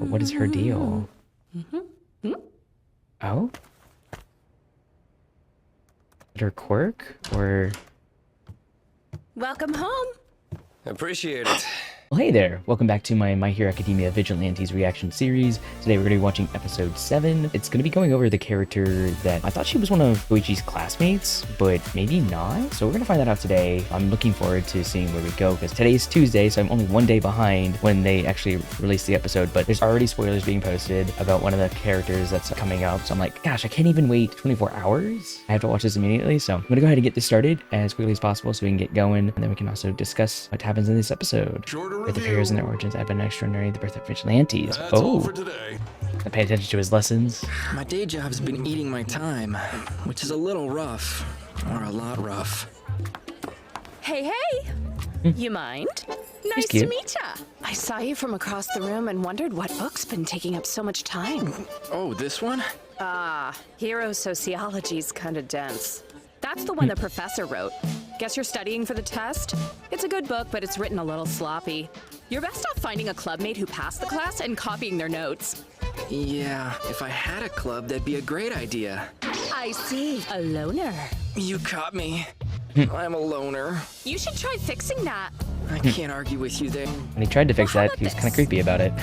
What is her deal? Oh? Her quirk? Or... Welcome home. Appreciate it. Well, hey there! Welcome back to my My Hero Academia Vigilantes reaction series. Today we're going to be watching episode 7. It's going to be going over the character that I thought she was one of Koichi's classmates, but maybe not. So we're going to find that out today. I'm looking forward to seeing where we go, because today's Tuesday, so I'm only one day behind when they actually release the episode, but there's already spoilers being posted about one of the characters that's coming up. So I'm like, gosh, I can't even wait 24 hours. I have to watch this immediately, so I'm going to go ahead and get this started as quickly as possible so we can get going, and then we can also discuss what happens in this episode. With the heroes and their origins, Advent Extraordinary, the birth of vigilantes. That's all for today. I pay attention to his lessons. My day job's been eating my time, which is a little rough, or a lot rough. Hey, you mind? Nice to cute. meet ya. I saw you from across the room and wondered what book's been taking up so much time. Oh, this one? Hero sociology's kinda dense. That's the one the professor wrote. Guess you're studying for the test? It's a good book, but it's written a little sloppy. You're best off finding a clubmate who passed the class and copying their notes. Yeah, if I had a club, that'd be a great idea. I see. A loner. You caught me. I'm a loner. You should try fixing that. I can't argue with you there. When he tried to fix Well, how that, about he was kind of this? creepy about it.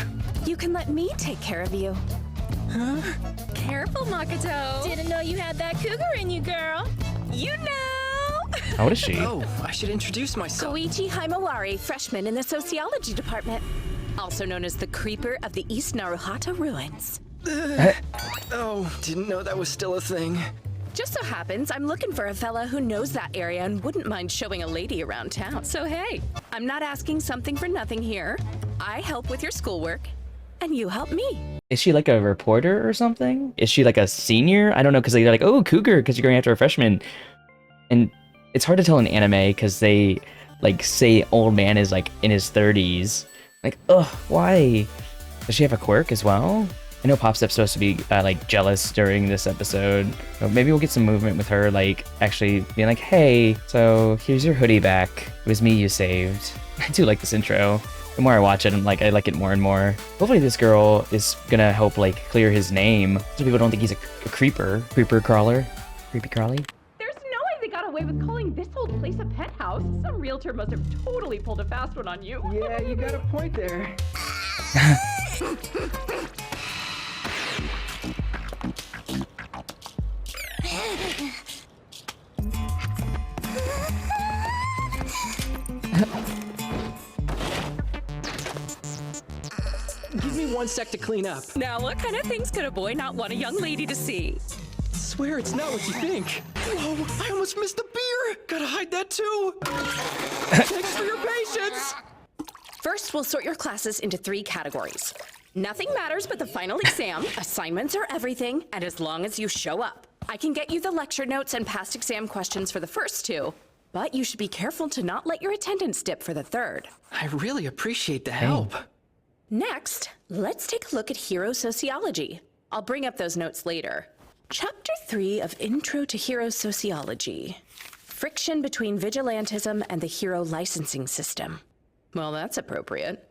You can let me take care of you. Huh? Careful, Makoto. Didn't know you had that cougar in you, girl. You know. How old is she? Oh, I should introduce myself. Koichi Himawari, freshman in the sociology department. Also known as the Creeper of the East Naruhata Ruins. Oh, didn't know that was still a thing. Just so happens I'm looking for a fella who knows that area and wouldn't mind showing a lady around town. So hey, I'm not asking something for nothing here. I help with your schoolwork, and you help me. Is she like a reporter or something? Is she like a senior? I don't know, because they're like, oh, cougar, because you're going after a freshman. And it's hard to tell in anime, because they like say old man is like in his 30s. Like, ugh, why? Does she have a quirk as well? I know Popstep's supposed to be like jealous during this episode. So maybe we'll get some movement with her, like actually being like, hey, so here's your hoodie back. It was me you saved. I do like this intro. The more I watch it, I like it more and more. Hopefully this girl is gonna help like clear his name so people don't think he's a creeper. Creeper crawler. Creepy crawly. There's no way they got away with calling this old place a penthouse. Some realtor must have totally pulled a fast one on you. Yeah, you got a point there. Give me 1 sec to clean up. Now, what kind of things could a boy not want a young lady to see? Swear it's not what you think. Whoa, I almost missed the beer. Gotta hide that too. Thanks for your patience. First, we'll sort your classes into 3 categories. Nothing matters but the final exam. Assignments are everything, and as long as you show up. I can get you the lecture notes and past exam questions for the first 2, but you should be careful to not let your attendance dip for the 3rd. I really appreciate the help. Next, let's take a look at hero sociology. I'll bring up those notes later. Chapter 3 of Intro to Hero Sociology. Friction between vigilantism and the hero licensing system. Well, that's appropriate.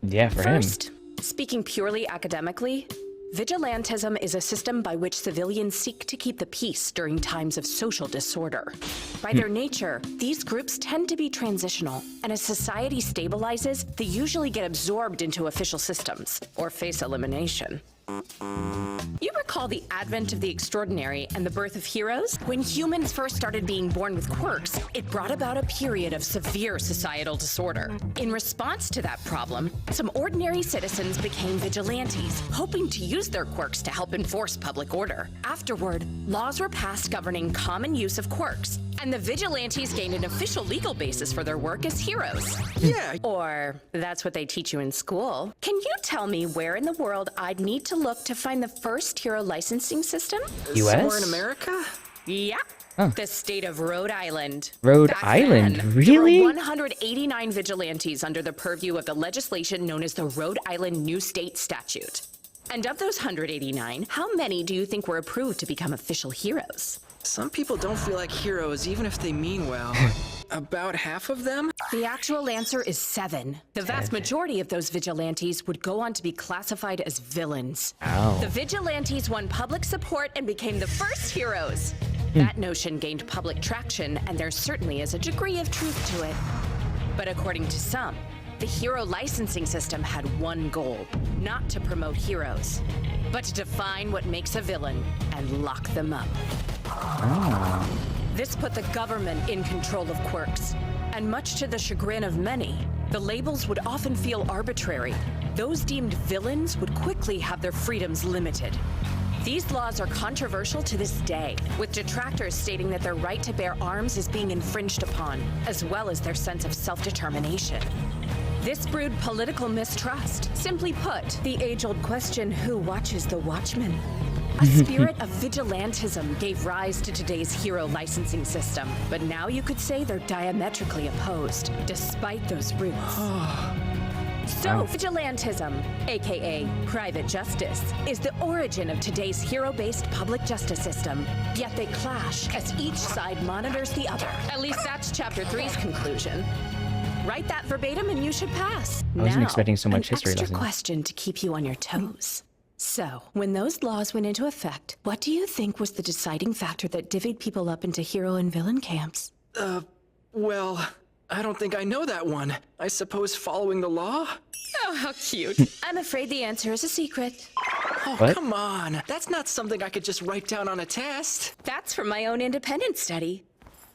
Yeah, for him. First, speaking purely academically, vigilantism is a system by which civilians seek to keep the peace during times of social disorder. By their nature, these groups tend to be transitional, and as society stabilizes, they usually get absorbed into official systems, or face elimination. You recall the advent of the extraordinary and the birth of heroes? When humans first started being born with quirks, it brought about a period of severe societal disorder. In response to that problem, some ordinary citizens became vigilantes, hoping to use their quirks to help enforce public order. Afterward, laws were passed governing common use of quirks, and the vigilantes gained an official legal basis for their work as heroes. Yeah. Or that's what they teach you in school. Can you tell me where in the world I'd need to look to find the first hero licensing system? US? Somewhere in America? Yeah. Huh. The state of Rhode Island. Rhode Back Island? then, Really? There were 189 vigilantes under the purview of the legislation known as the Rhode Island New State Statute. And of those 189, how many do you think were approved to become official heroes? Some people don't feel like heroes even if they mean well. about half of them? The actual answer is 7. The vast majority of those vigilantes would go on to be classified as villains. Ow. The vigilantes won public support and became the first heroes. That notion gained public traction, and there certainly is a degree of truth to it. But according to some, the hero licensing system had one goal: not to promote heroes, but to define what makes a villain and lock them up. This put the government in control of quirks, and much to the chagrin of many, the labels would often feel arbitrary. Those deemed villains would quickly have their freedoms limited. These laws are controversial to this day, with detractors stating that their right to bear arms is being infringed upon, as well as their sense of self-determination. This brewed political mistrust. Simply put, the age-old question, who watches the watchmen? A spirit of vigilantism gave rise to today's hero licensing system, but now you could say they're diametrically opposed, despite those roots. So, vigilantism, aka private justice, is the origin of today's hero-based public justice system. Yet they clash as each side monitors the other. At least that's Chapter 3's conclusion. Write that verbatim and you should pass. I wasn't expecting so much history An extra lesson. question to keep you on your toes. So, when those laws went into effect, what do you think was the deciding factor that divvied people up into hero and villain camps? Well, I don't think I know that one. I suppose following the law? Oh, how cute. I'm afraid the answer is a secret. Oh, What? come on. That's not something I could just write down on a test. That's from my own independent study.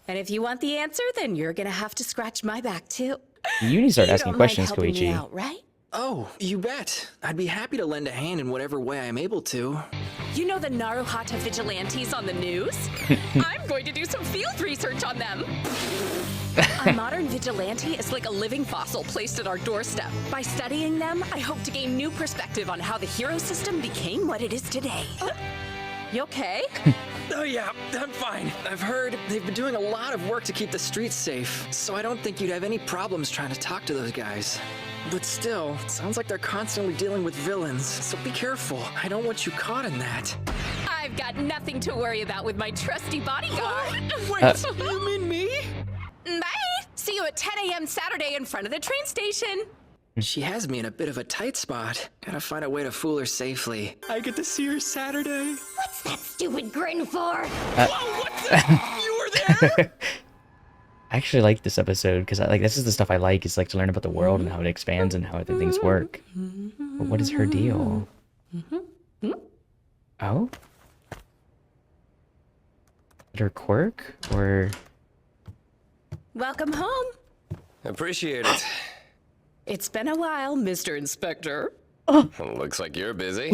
And if you want the answer, then you're gonna have to scratch my back too. You need to start You asking don't questions, mind helping me Koichi. out, right? Oh, you bet. I'd be happy to lend a hand in whatever way I'm able to. You know the Naruhata vigilantes on the news? I'm going to do some field research on them. A modern vigilante is like a living fossil placed at our doorstep. By studying them, I hope to gain new perspective on how the hero system became what it is today. You okay? Oh yeah, I'm fine. I've heard they've been doing a lot of work to keep the streets safe, so I don't think you'd have any problems trying to talk to those guys. But still, it sounds like they're constantly dealing with villains, so be careful. I don't want you caught in that. I've got nothing to worry about with my trusty bodyguard. Wait, you mean me? Bye! See you at 10 a.m. Saturday in front of the train station. She has me in a bit of a tight spot. Gotta find a way to fool her safely. I get to see her Saturday. What's that stupid grin for? Whoa, what the? You were there? I actually like this episode because this is the stuff I like. Is like to learn about the world and how it expands and how other things work. But what is her deal? Oh? Is it her quirk or? Welcome home. Appreciate it. It's been a while, Mr. Inspector. Looks like you're busy.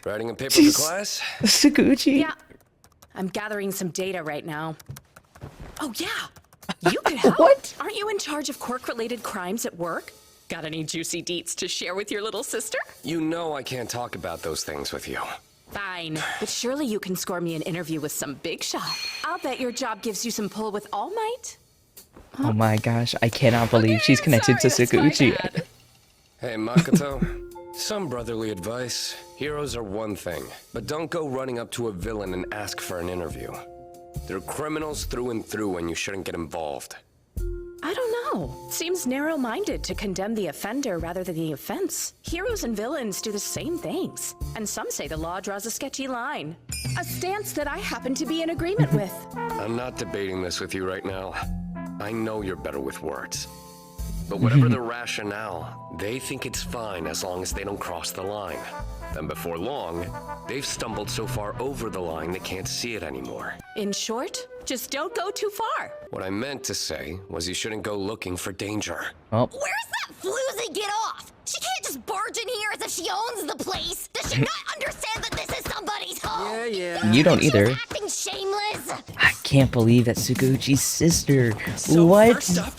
Writing a paper for class? Sakuchi. Yeah, I'm gathering some data right now. Oh yeah, you could help. What? Aren't you in charge of quirk-related crimes at work? Got any juicy deets to share with your little sister? You know I can't talk about those things with you. Fine, but surely you can score me an interview with some big shot. I'll bet your job gives you some pull with All Might. Oh my gosh, I cannot believe she's connected to Sakuchi. Hey, Makoto. Some brotherly advice. Heroes are one thing, but don't go running up to a villain and ask for an interview. They're criminals through and through, and you shouldn't get involved. I don't know. Seems narrow-minded to condemn the offender rather than the offense. Heroes and villains do the same things, and some say the law draws a sketchy line. A stance that I happen to be in agreement with. I'm not debating this with you right now. I know you're better with words. But whatever the rationale, they think it's fine as long as they don't cross the line. Then before long, they've stumbled so far over the line they can't see it anymore. In short, just don't go too far. What I meant to say was you shouldn't go looking for danger. Oh, Where's that floozy get off? She can't just barge in here as if she owns the place. Does she not understand that this is somebody's home? Yeah. you don't She's either. acting shameless. I can't believe that's Sakuchi's sister. So What? first up,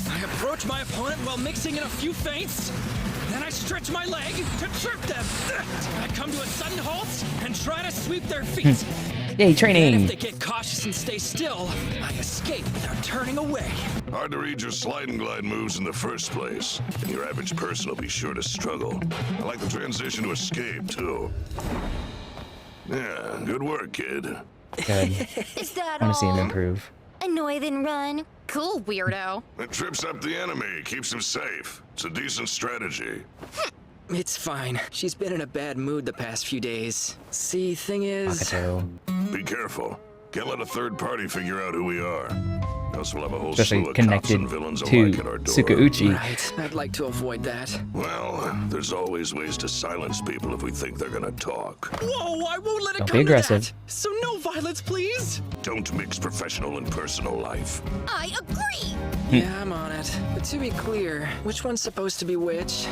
I approach my opponent while mixing in a few feints. Then I stretch my leg to trip them. I come to a sudden halt and try to sweep their feet. Yay, Then training. if they get cautious and stay still, I escape without turning away. Hard to read your slide and glide moves in the first place, and your average person will be sure to struggle. I like the transition to escape, too. Yeah, good work, kid. Good. Is that I want to see him all? improve. Annoy then run. Cool, weirdo. It trips up the enemy, keeps him safe. It's a decent strategy. It's fine. She's been in a bad mood the past few days. See, thing is... Bakato. Be careful. Can't let a third party figure out who we are. Else we'll have a whole Especially slew of cops connected and villains to alike at our door. Tsukauchi. Right, I'd like to avoid that. Well, there's always ways to silence people if we think they're gonna talk. Whoa, I won't let it Don't come be aggressive. to that. So no violence, please. Don't mix professional and personal life. I agree. Yeah, I'm on it. But to be clear, which one's supposed to be which?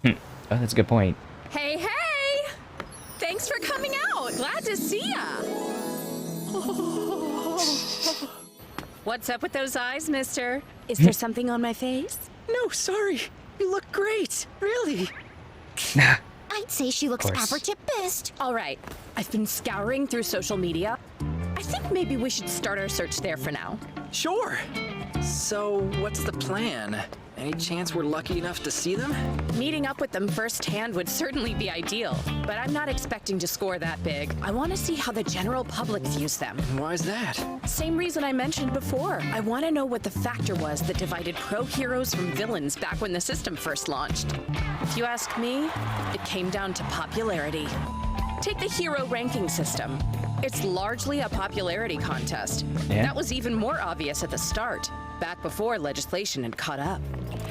Oh, that's a good point. Hey, hey! Thanks for coming out. Glad to see ya. What's up with those eyes, mister? Is there something on my face? No, sorry. You look great. Really. I'd say she looks course. average at best. All right. I've been scouring through social media. I think maybe we should start our search there for now. Sure. So, what's the plan? Any chance we're lucky enough to see them? Meeting up with them firsthand would certainly be ideal, but I'm not expecting to score that big. I want to see how the general public views them. Why's that? Same reason I mentioned before. I want to know what the factor was that divided pro heroes from villains back when the system first launched. If you ask me, it came down to popularity. Take the hero ranking system. It's largely a popularity contest. Yeah. That was even more obvious at the start, back before legislation had caught up.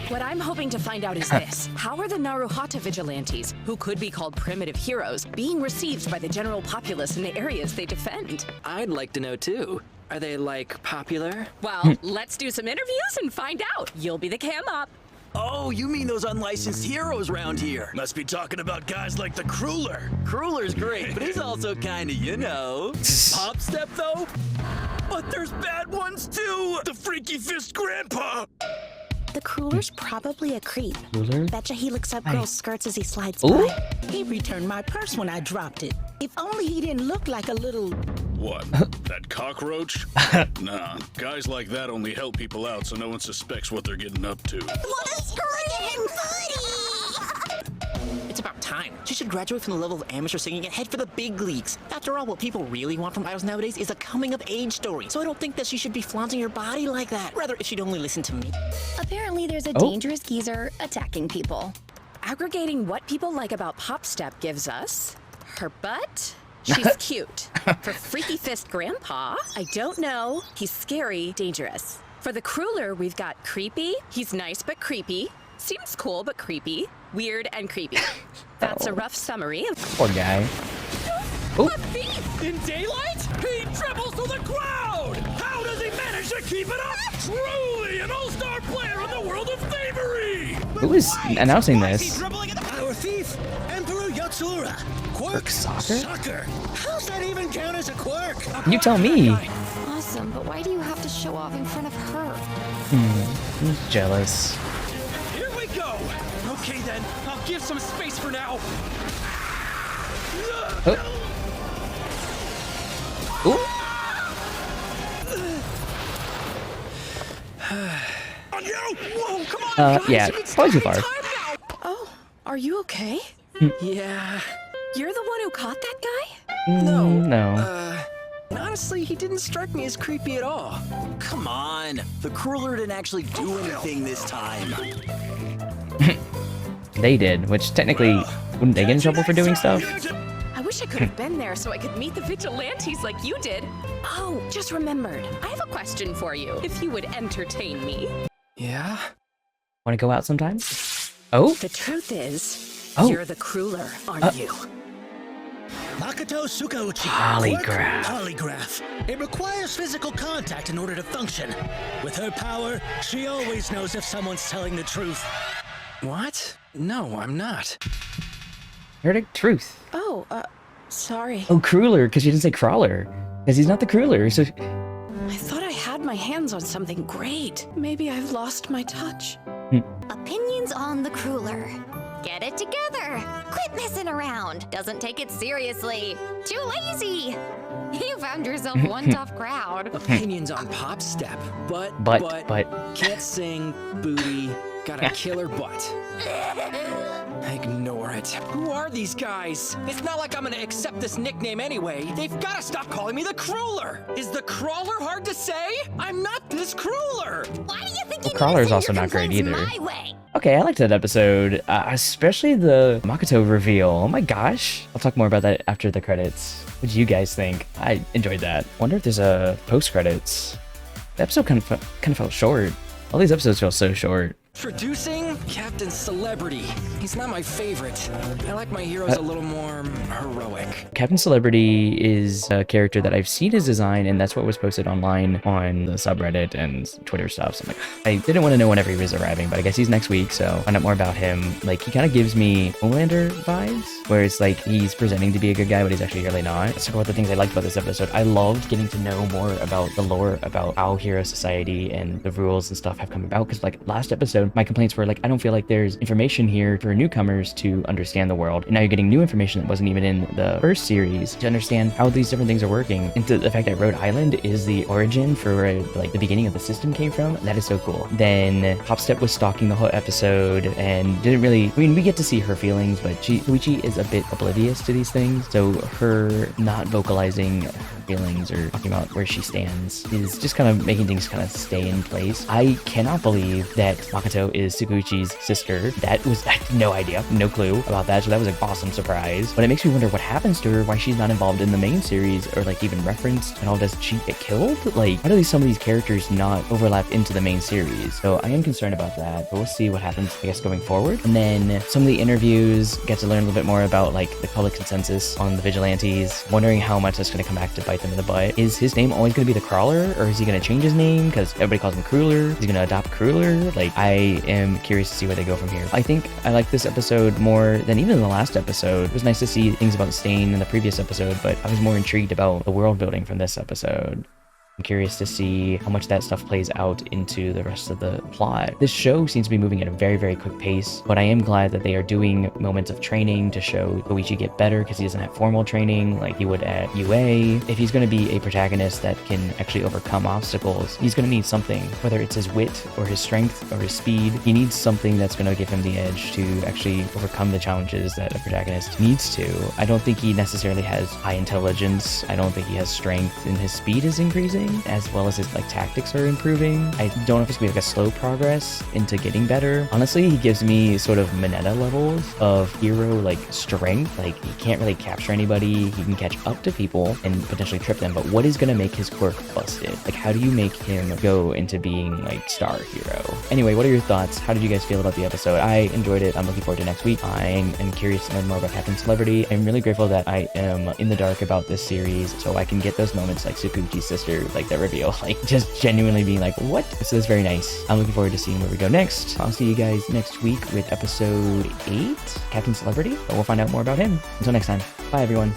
What I'm hoping to find out is this. How are the Naruhata vigilantes, who could be called primitive heroes, being received by the general populace in the areas they defend? I'd like to know too. Are they, like, popular? Well, let's do some interviews and find out. You'll be the cam up. Oh, you mean those unlicensed heroes round here? Must be talking about guys like the Crueler. Crueler's great, but he's also kinda, you know. Pop Step, though? But there's bad ones, too! The Freaky Fist Grandpa! The Crueler's probably a creep. Crueler? Betcha he looks up girls' skirts as he slides Ooh. by. He returned my purse when I dropped it. If only he didn't look like a little... What? That cockroach? Nah, guys like that only help people out so no one suspects what they're getting up to. What a friggin' It's about time. She should graduate from the level of amateur singing and head for the big leagues. After all, what people really want from idols nowadays is a coming-of-age story. So I don't think that she should be flaunting her body like that. Rather, if she'd only listen to me. Apparently there's a Oh. dangerous geezer attacking people. Aggregating what people like about Pop Step gives us her butt. She's cute. For Freaky Fist Grandpa, I don't know. He's scary, dangerous. For the Crueler, we've got creepy. He's nice but creepy. Seems cool but creepy. Weird and creepy. That's a rough summary of Poor guy. a thief. In daylight, he dribbles to the crowd! How does he manage to keep it up? Truly an all-star player in the world of thievery! Who is announcing this? Our thief, Emperor Yatsura. Quirk soccer? Soccer. How's that even count as a quirk? You tell me. Awesome, but why do you have to show off in front of her? He's jealous. Here we go. Okay then, I'll give some space for now. Oh. Ooh. On you! Whoa, come on, guys! Yeah, It's probably too time far. now. Oh, are you okay? Yeah. You're the one who caught that guy? No. Honestly, he didn't strike me as creepy at all. Come on, the Crueler didn't actually do anything this time. They did, which technically, wouldn't they get in trouble for doing stuff? I wish I could have been there so I could meet the vigilantes like you did. Oh, just remembered. I have a question for you, if you would entertain me. Yeah? Want to go out sometime? Oh? The truth is, Oh. you're the Crueler, aren't you? Makoto Tsukauchi. Polygraph. Polygraph. It requires physical contact in order to function. With her power, she always knows if someone's telling the truth. What? No, I'm not. Heard truth. Oh, sorry. Oh, Crueler, because you didn't say Crawler. Because he's not the Crueler, so... I thought I had my hands on something great. Maybe I've lost my touch. Opinions on the Crueler. Get it together. Quit messing around. Doesn't take it seriously. Too lazy. You found yourself one tough crowd. Opinions on Pop Step, but But. can't sing, booty, got a killer butt. Ignore it. Who are these guys? It's not like I'm gonna accept this nickname anyway. They've gotta stop calling me the Crueler. Is the Crawler hard to say? I'm not this Crueler. Why do you think The you Crawler is need to also send your not great complaints either. my way? Okay, I liked that episode, especially the Makoto reveal. Oh my gosh. I'll talk more about that after the credits. What do you guys think? I enjoyed that. Wonder if there's a post-credits. The episode kind of felt short. All these episodes feel so short. Introducing Captain Celebrity. He's not my favorite. I like my heroes a little more heroic. Captain Celebrity is a character that I've seen his design, and that's what was posted online on the subreddit and Twitter stuff. So I'm like, I didn't want to know whenever he was arriving, but I guess he's next week, so find out more about him. Like, he kind of gives me Homelander vibes, where it's like he's presenting to be a good guy, but he's actually really not. Let's talk about the things I liked about this episode. I loved getting to know more about the lore, about how Hero Society and the rules and stuff have come about, because like last episode, my complaints were like, I don't feel like there's information here for newcomers to understand the world. And now you're getting new information that wasn't even in the first series to understand how these different things are working. And the fact that Rhode Island is the origin for where like the beginning of the system came from, that is so cool. Then Hopstep was stalking the whole episode and didn't really, I mean, we get to see her feelings, but Koichi is a bit oblivious to these things. So her not vocalizing her feelings or talking about where she stands is just kind of making things kind of stay in place. I cannot believe that Makoto is Tsukuchi's sister. That was, I had no idea, no clue about that, so that was an awesome surprise. But it makes me wonder what happens to her, why she's not involved in the main series or like even referenced, and all. Does she get killed? Like, how do some of these characters not overlap into the main series? So I am concerned about that, but we'll see what happens, I guess, going forward. And then some of the interviews get to learn a little bit more about like the public consensus on the Vigilantes, wondering how much that's going to come back to bite them in the butt. Is his name always going to be the Crawler, or is he going to change his name because everybody calls him Crueler? Is he going to adopt Crueler? Like, I am curious to see where they go from here. I think I like this episode more than even the last episode. It was nice to see things about Stain in the previous episode, but I was more intrigued about the world building from this episode. I'm curious to see how much that stuff plays out into the rest of the plot. This show seems to be moving at a very, very quick pace, but I am glad that they are doing moments of training to show Koichi get better because he doesn't have formal training like he would at UA. If he's going to be a protagonist that can actually overcome obstacles, he's going to need something, whether it's his wit or his strength or his speed. He needs something that's going to give him the edge to actually overcome the challenges that a protagonist needs to. I don't think he necessarily has high intelligence. I don't think he has strength, and his speed is increasing, as well as his like tactics are improving. I don't know if it's gonna be like a slow progress into getting better. Honestly, he gives me sort of Mineta levels of hero like strength. Like, he can't really capture anybody, he can catch up to people and potentially trip them, but what is gonna make his quirk busted? Like, how do you make him go into being like star hero? Anyway, what are your thoughts? How did you guys feel about the episode? I enjoyed it. I'm looking forward to next week. I am curious to learn more about Captain Celebrity. I'm really grateful that I am in the dark about this series, so I can get those moments like Tsukuchi's sister, like that reveal, like just genuinely being like, what? So that's very nice. I'm looking forward to seeing where we go next. I'll see you guys next week with episode 8, Captain Celebrity, but we'll find out more about him. Until next time, bye everyone.